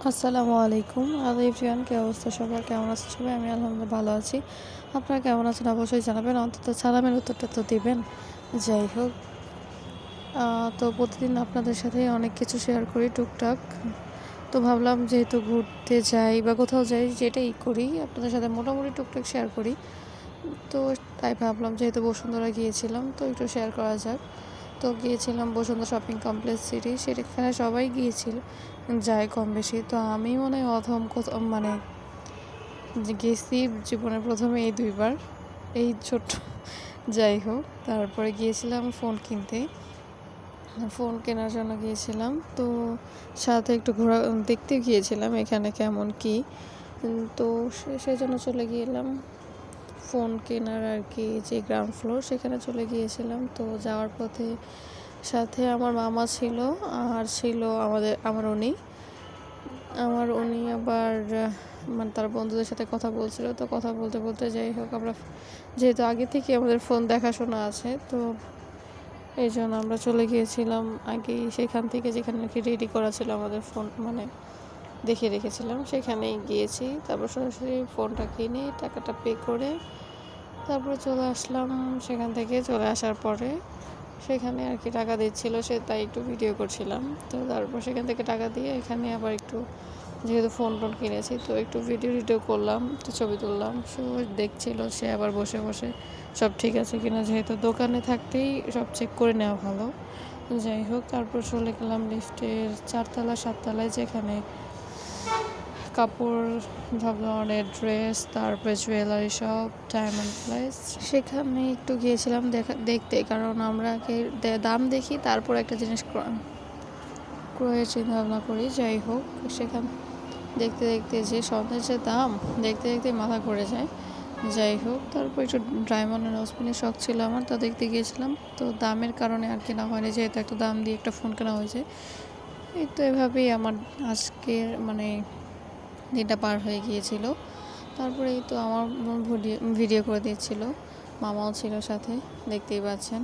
আসসালামু আলাইকুম এভরিওয়ান, কি অবস্থা সবার? কেমন আছেন সবাই? আমি আলহামদুলিল্লাহ ভালো আছি। আপনারা কেমন আছেন অবশ্যই জানাবেন, অন্তত সালামের উত্তরটা তো দিবেন। যাই হোক, তো প্রতিদিন আপনাদের সাথে অনেক কিছু শেয়ার করি টুকটাক। তো ভাবলাম যেহেতু ঘুরতে যাই বা কোথাও যাই, যেটাই করি আপনাদের সাথে মোটামুটি টুকটাক শেয়ার করি। তো তাই ভাবলাম যেহেতু বসুন্ধরা গিয়েছিলাম তো একটু শেয়ার করা যাক। তো গিয়েছিলাম বসুন্ধরা শপিং কমপ্লেক্স সিটি, সেখানে সবাই গিয়েছিল, যায় কম বেশি। তো আমি মনে হয় অধম মানে গেছি জীবনে প্রথমে এই দুইবার, এই ছোট্ট। যাই হোক, তারপরে গিয়েছিলাম ফোন কিনতে, ফোন কেনার জন্য গিয়েছিলাম। তো সাথে একটু ঘোরা দেখতে গিয়েছিলাম এখানে কেমন কি। তো সেজন্য চলে গিয়েলাম ফোন কেনার আর কি, যে গ্রাউন্ড ফ্লোর সেখানে চলে গিয়েছিলাম। তো যাওয়ার পথে সাথে আমার মামা ছিল, আর ছিল উনি আবার মানে তার বন্ধুদের সাথে কথা বলছিল। তো কথা বলতে বলতে যাই হোক, আমরা যেহেতু আগে থেকে আমাদের ফোন দেখাশোনা আছে, তো এই জন্য আমরা চলে গিয়েছিলাম আগেই সেখান থেকে, যেখানে আর কি রেডি করা ছিল আমাদের ফোন, মানে দেখে রেখেছিলাম সেখানেই গিয়েছি। তারপর সরাসরি ফোনটা কিনে টাকাটা পে করে তারপরে চলে আসলাম। সেখান থেকে চলে আসার পরে সেখানে আর কি টাকা দিচ্ছিল সে, তাই একটু ভিডিও করছিলাম। তো তারপর সেখান থেকে টাকা দিয়ে এখানে আবার একটু, যেহেতু ফোন কিনেছি তো একটু ভিডিও করলাম, তো ছবি তুললাম। সে দেখছিল, সে আবার বসে বসে সব ঠিক আছে কিনা, যেহেতু দোকানে থাকতেই সব চেক করে নেওয়া ভালো। যাই হোক, তারপর চলে গেলাম লিফটের 4তলা 7তলায়, যেখানে কাপড়, সব ধরনের ড্রেস, তারপরে জুয়েলারি শপ, ডায়মন্ড প্লেস, সেখানে একটু গিয়েছিলাম দেখতে, কারণ আমরা আগে দাম দেখি তারপর একটা জিনিস ক্রয়ের চিন্তা ভাবনা করি। যাই হোক, সেখান দেখতে দেখতে যে স্বর্ণের যে দাম, দেখতে দেখতে মাথা ঘুরে যায়। যাই হোক, তারপর একটু ডায়মন্ড আর নোজপিনের শখ ছিল আমার, তো দেখতে গিয়েছিলাম। তো দামের কারণে আর কেনা হয়নি, যেহেতু একটা দাম দিয়ে একটা ফোন কেনা হয়েছে। এই তো এভাবেই আমার আজকের মানে দিনটা পার হয়ে গিয়েছিল। তারপরে এই তো আমার ভিডিও করে দিচ্ছিল, মামাও ছিল সাথে, দেখতেই পাচ্ছেন।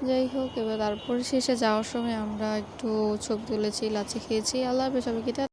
যাই হোক, এবার তারপরে শেষে যাওয়ার সময় আমরা একটু ছবি তুলেছি, লাচি খেয়েছি। আল্লাহ হাফেজ সবাইকে।